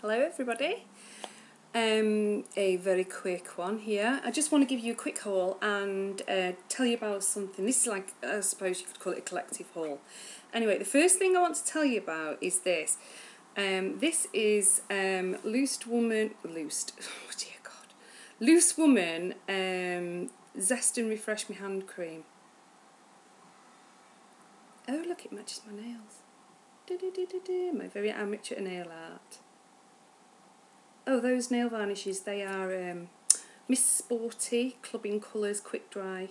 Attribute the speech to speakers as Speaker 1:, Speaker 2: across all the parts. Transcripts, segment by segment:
Speaker 1: Hello everybody. A very quick one here. I just want to give you a quick haul and tell you about something. This is like, I suppose you could call it a collective haul. Anyway, the first thing I want to tell you about is this. This is Loose Woman Zest and Refresh Me Hand Cream. Oh look, it matches my nails. My very amateur nail art. Oh, those nail varnishes, they are Miss Sporty, Clubbing Colours, Quick Dry.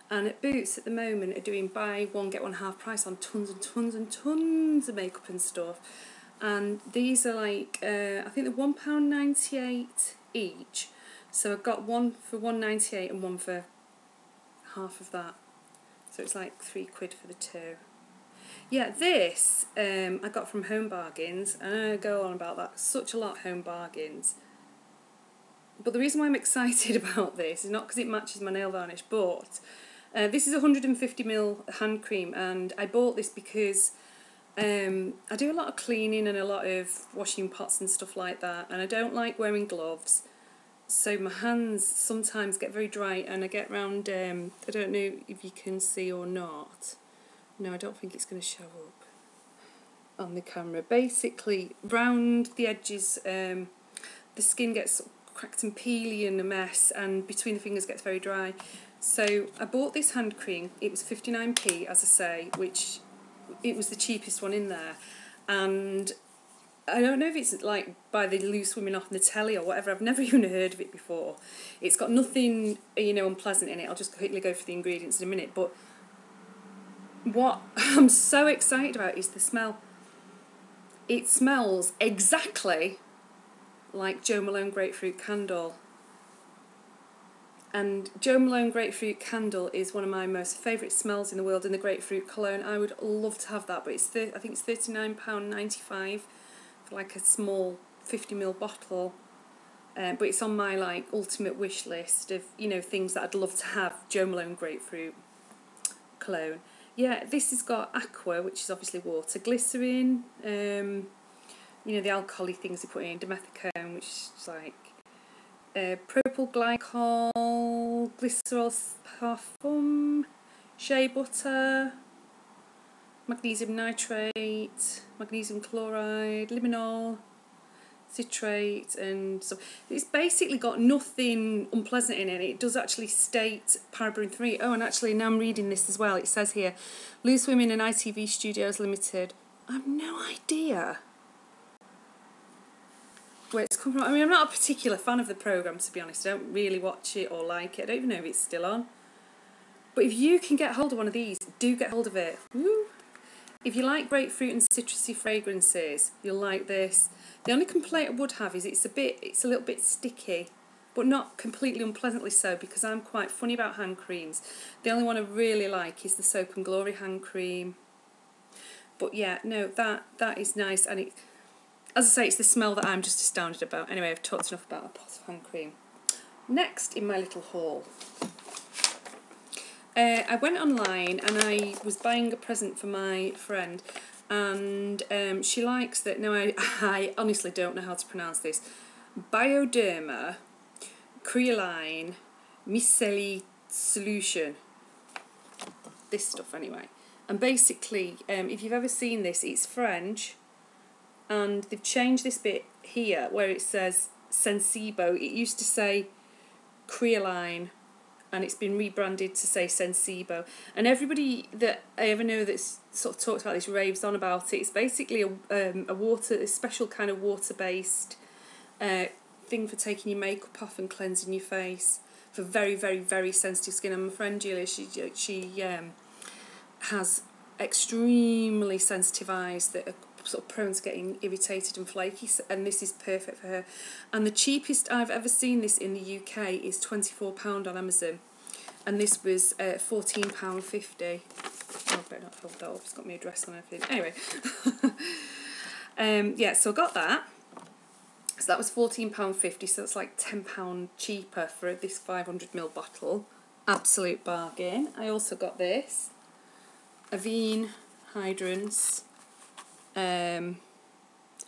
Speaker 1: And at Boots at the moment are doing buy one get one half price on tons and tons and tons of makeup and stuff. And these are like, I think they're £1.98 each. So I've got one for £1.98 and one for half of that. So it's like £3 for the two. Yeah, this I got from Home Bargains, and I go on about that such a lot, Home Bargains. But the reason why I'm excited about this is not because it matches my nail varnish, but this is 150ml hand cream, and I bought this because I do a lot of cleaning and a lot of washing pots and stuff like that, and I don't like wearing gloves, so my hands sometimes get very dry, and I get round, I don't know if you can see or not. No, I don't think it's going to show up on the camera. Basically, round the edges, the skin gets cracked and peely and a mess, and between the fingers gets very dry. So I bought this hand cream. It was 59p, as I say, which it was the cheapest one in there. And I don't know if it's like by the Loose Women off the telly or whatever. I've never even heard of it before. It's got nothing, unpleasant in it. I'll just quickly go through the ingredients in a minute, but what I'm so excited about is the smell. It smells exactly like Jo Malone Grapefruit Candle. And Jo Malone Grapefruit Candle is one of my most favourite smells in the world, in the grapefruit cologne. I would love to have that, but I think it's £39.95 for like a small 50ml bottle. But it's on my like ultimate wish list of, things that I'd love to have. Jo Malone Grapefruit cologne. Yeah, this has got aqua, which is obviously water, glycerin, the alcohol-y things they put in, dimethicone, which is like propyl glycol, glycerol parfum, shea butter, magnesium nitrate, magnesium chloride, limonol, citrate, and so it's basically got nothing unpleasant in it. It does actually state paraben 3. Oh, and actually now I'm reading this as well. It says here, Loose Women and ITV Studios Limited. I have no idea where it's come from. I mean, I'm not a particular fan of the programme, to be honest. I don't really watch it or like it. I don't even know if it's still on. But if you can get hold of one of these, do get hold of it. Woo! If you like grapefruit and citrusy fragrances, you'll like this. The only complaint I would have is it's a little bit sticky, but not completely unpleasantly so, because I'm quite funny about hand creams. The only one I really like is the Soap and Glory hand cream. But yeah, no, that is nice, and as I say, it's the smell that I'm just astounded about. Anyway, I've talked enough about a pot of hand cream. Next in my little haul, I went online and I was buying a present for my friend, and she likes that. Now I honestly don't know how to pronounce this. Bioderma Creoline Micelli Solution. This stuff anyway. And basically, if you've ever seen this, it's French, and they've changed this bit here where it says Sensibo. It used to say Creoline, and it's been rebranded to say Sensibo. And everybody that I ever know that's sort of talked about this raves on about it. It's basically a special kind of water-based thing for taking your makeup off and cleansing your face for very, very, very sensitive skin. And my friend Julia, she has extremely sensitive eyes that are sort of prone to getting irritated and flaky, and this is perfect for her. And the cheapest I've ever seen this in the UK is £24 on Amazon, and this was £14.50. Oh, I better not hold that up, it's got my address on everything. Anyway, yeah, so I got that. So that was £14.50, so that's like £10 cheaper for this 500ml bottle. Absolute bargain. I also got this Avene hydrants,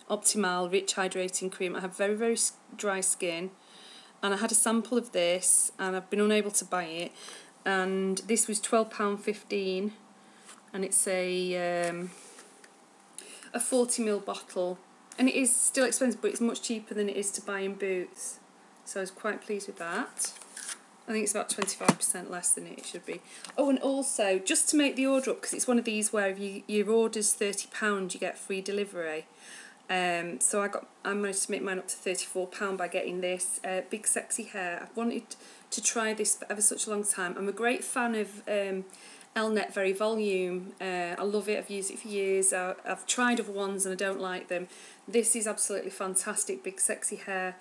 Speaker 1: Optimal Rich Hydrating Cream. I have very, very dry skin, and I had a sample of this, and I've been unable to buy it, and this was £12.15, and it's a 40ml bottle, and it is still expensive, but it's much cheaper than it is to buy in Boots, so I was quite pleased with that. I think it's about 25% less than it should be. Oh, and also, just to make the order up, because it's one of these where if your order's £30, you get free delivery. So I managed to make mine up to £34 by getting this Big Sexy Hair. I've wanted to try this for ever such a long time. I'm a great fan of Elnet Very Volume. I love it. I've used it for years. I've tried other ones and I don't like them. This is absolutely fantastic, Big Sexy Hair.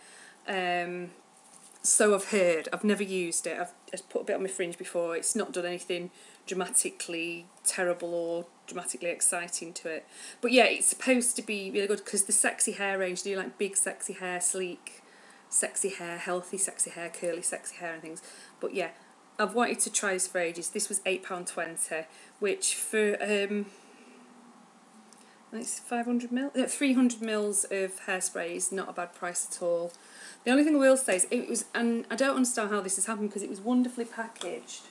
Speaker 1: So I've heard. I've never used it. I've put a bit on my fringe before. It's not done anything dramatically terrible or dramatically exciting to it. But yeah, it's supposed to be really good because the sexy hair range, do you like big sexy hair, sleek sexy hair, healthy sexy hair, curly sexy hair and things. But yeah, I've wanted to try this for ages. This was £8.20, which for it's 300 mils of hairspray is not a bad price at all. The only thing I will say is it was, and I don't understand how this has happened because it was wonderfully packaged.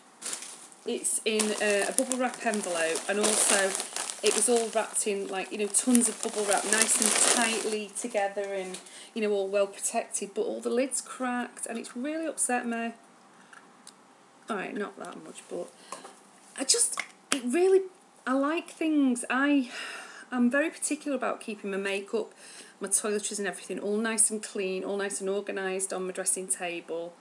Speaker 1: It's in a bubble wrap envelope, and also it was all wrapped in, like, you know, tons of bubble wrap, nice and tightly together, and, you know, all well protected. But all the lids cracked, and it's really upset me. All right, not that much, but I like things. I'm very particular about keeping my makeup, my toiletries and everything all nice and clean, all nice and organised on my dressing table.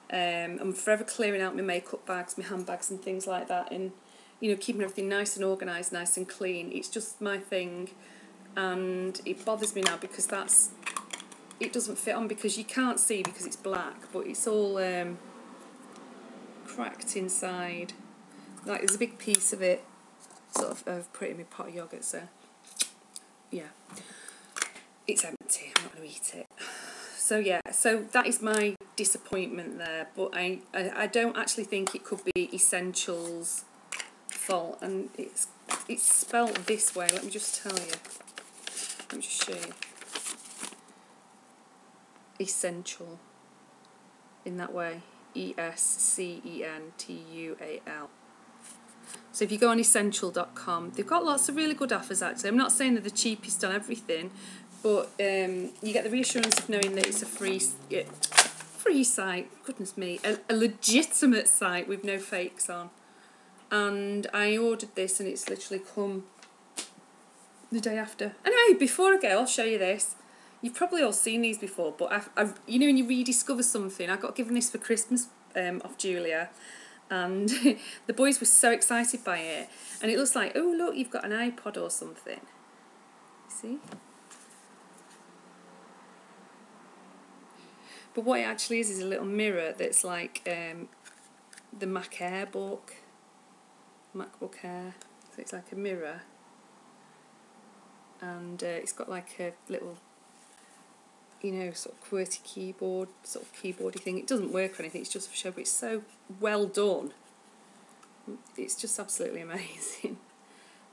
Speaker 1: I'm forever clearing out my makeup bags, my handbags and things like that, and, you know, keeping everything nice and organised, nice and clean. It's just my thing, and it bothers me now because it doesn't fit on because you can't see because it's black, but it's all cracked inside. Like, there's a big piece of it sort of I've put it in my pot of yoghurt, so yeah, it's empty. I'm not going to eat it. So yeah, so that is my disappointment there, but I don't actually think it could be Essentials' fault, and it's spelt this way. Let me just tell you. Let me just show you. Essential in that way. ESCENTUAL. So if you go on essential.com, they've got lots of really good offers actually. I'm not saying they're the cheapest on everything, but you get the reassurance of knowing that it's a free site, goodness me, a legitimate site with no fakes on. And I ordered this and it's literally come the day after. Anyway, before I go, I'll show you this. You've probably all seen these before, but I've you know when you rediscover something, I got given this for Christmas off Julia, and the boys were so excited by it, and it looks like, oh look, you've got an iPod or something. See? But what it actually is a little mirror that's like the Mac Air book, MacBook Air. So it's like a mirror, and it's got like a little, you know, sort of QWERTY keyboard, sort of keyboardy thing. It doesn't work or anything, it's just for show, but it's so well done. It's just absolutely amazing.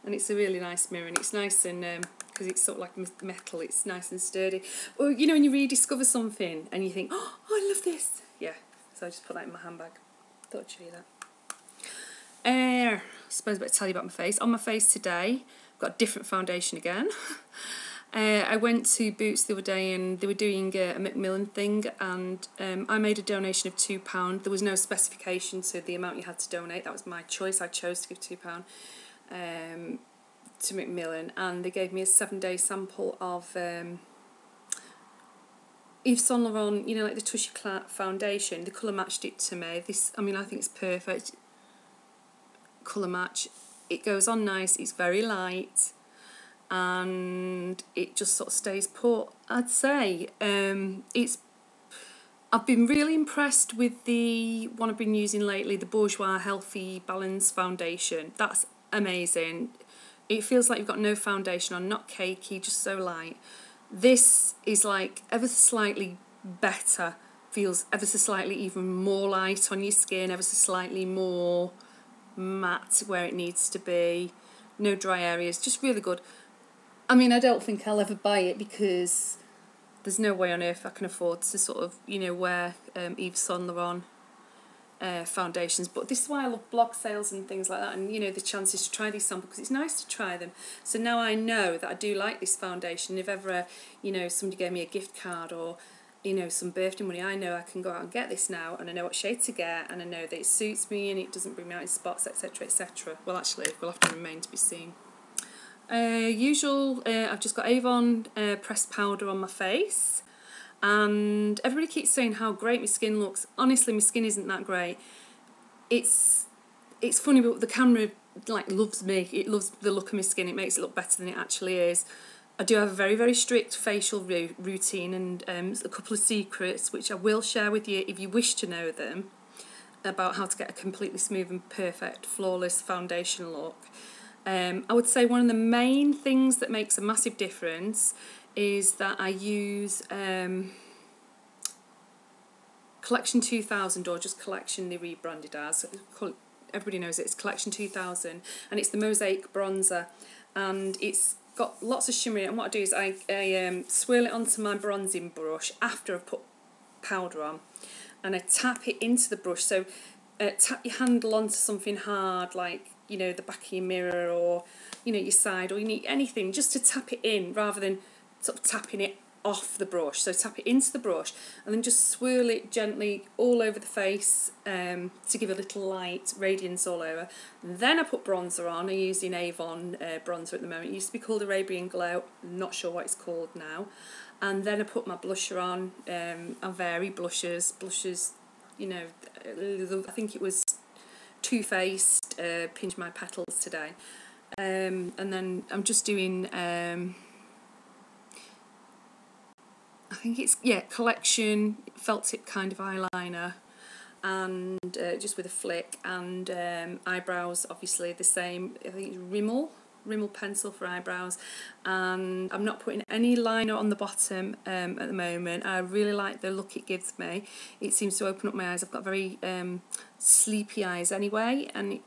Speaker 1: And it's a really nice mirror, and it's nice and, because it's sort of like metal, it's nice and sturdy. Well, you know when you rediscover something and you think, oh, I love this. Yeah, so I just put that in my handbag. Thought I'd show you that. I suppose I better tell you about my face. On my face today, I've got a different foundation again. I went to Boots the other day and they were doing a Macmillan thing, and I made a donation of £2. There was no specification to the amount you had to donate. That was my choice. I chose to give £2 to Macmillan, and they gave me a 7-day sample of Yves Saint Laurent, you know, like the Touche Éclat foundation. The colour matched it to me. This, I mean, I think it's perfect colour match. It goes on nice, it's very light, and it just sort of stays put, I'd say. I've been really impressed with the one I've been using lately, the Bourjois Healthy Balance Foundation. That's amazing. It feels like you've got no foundation on, not cakey, just so light. This is like ever so slightly better, feels ever so slightly even more light on your skin, ever so slightly more matte where it needs to be, no dry areas, just really good. I mean, I don't think I'll ever buy it because there's no way on earth I can afford to sort of, you know, wear Yves Saint Laurent foundations. But this is why I love blog sales and things like that, and, you know, the chances to try these samples, because it's nice to try them. So now I know that I do like this foundation. If ever, you know, somebody gave me a gift card or, you know, some birthday money, I know I can go out and get this now, and I know what shade to get, and I know that it suits me and it doesn't bring me out in spots, etc, etc. Well, actually, it will have to remain to be seen. I've just got Avon pressed powder on my face, and everybody keeps saying how great my skin looks. Honestly, my skin isn't that great. It's funny, but the camera like loves me. It loves the look of my skin. It makes it look better than it actually is. I do have a very, very strict facial routine, and a couple of secrets which I will share with you if you wish to know them, about how to get a completely smooth and perfect, flawless foundation look. I would say one of the main things that makes a massive difference is that I use Collection 2000, or just Collection they rebranded as. Everybody knows it. It's Collection 2000, and it's the Mosaic bronzer, and it's got lots of shimmer in it. And what I do is I swirl it onto my bronzing brush after I've put powder on, and I tap it into the brush. So tap your handle onto something hard, like, you know, the back of your mirror, or, you know, your side, or you need anything, just to tap it in rather than sort of tapping it off the brush. So tap it into the brush and then just swirl it gently all over the face to give a little light radiance all over. Then I put bronzer on. I'm using Avon bronzer at the moment. It used to be called Arabian Glow. I'm not sure what it's called now. And then I put my blusher on. I vary blushes, you know, I think it was Too Faced, Pinch My Petals today. And then I'm just doing, I think it's, yeah, Collection felt tip kind of eyeliner, and just with a flick, and eyebrows obviously the same. I think it's Rimmel pencil for eyebrows, and I'm not putting any liner on the bottom at the moment. I really like the look it gives me. It seems to open up my eyes. I've got very sleepy eyes anyway, and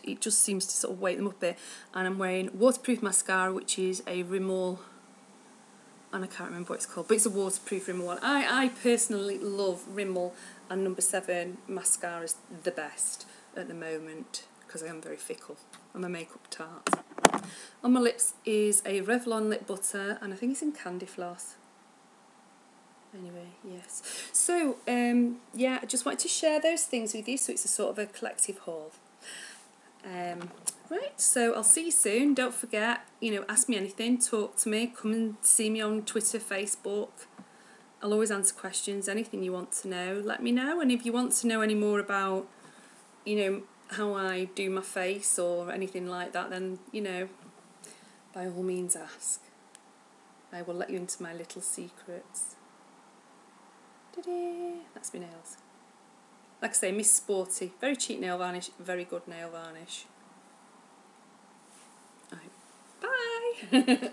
Speaker 1: it just seems to sort of wake them up a bit. And I'm wearing waterproof mascara, which is a Rimmel, and I can't remember what it's called, but it's a waterproof Rimmel one. I personally love Rimmel and number 7 mascaras the best at the moment, because I am very fickle. I'm a makeup tart. On my lips is a Revlon lip butter, and I think it's in Candy Floss. Anyway, yes. So, yeah, I just wanted to share those things with you, so it's a sort of a collective haul. Right, so I'll see you soon. Don't forget, you know, ask me anything, talk to me, come and see me on Twitter, Facebook. I'll always answer questions. Anything you want to know, let me know. And if you want to know any more about, you know, how I do my face or anything like that, then, you know, by all means ask. I will let you into my little secrets. Ta-da! That's my nails. Like I say, Miss Sporty. Very cheap nail varnish, very good nail varnish. Right. Bye!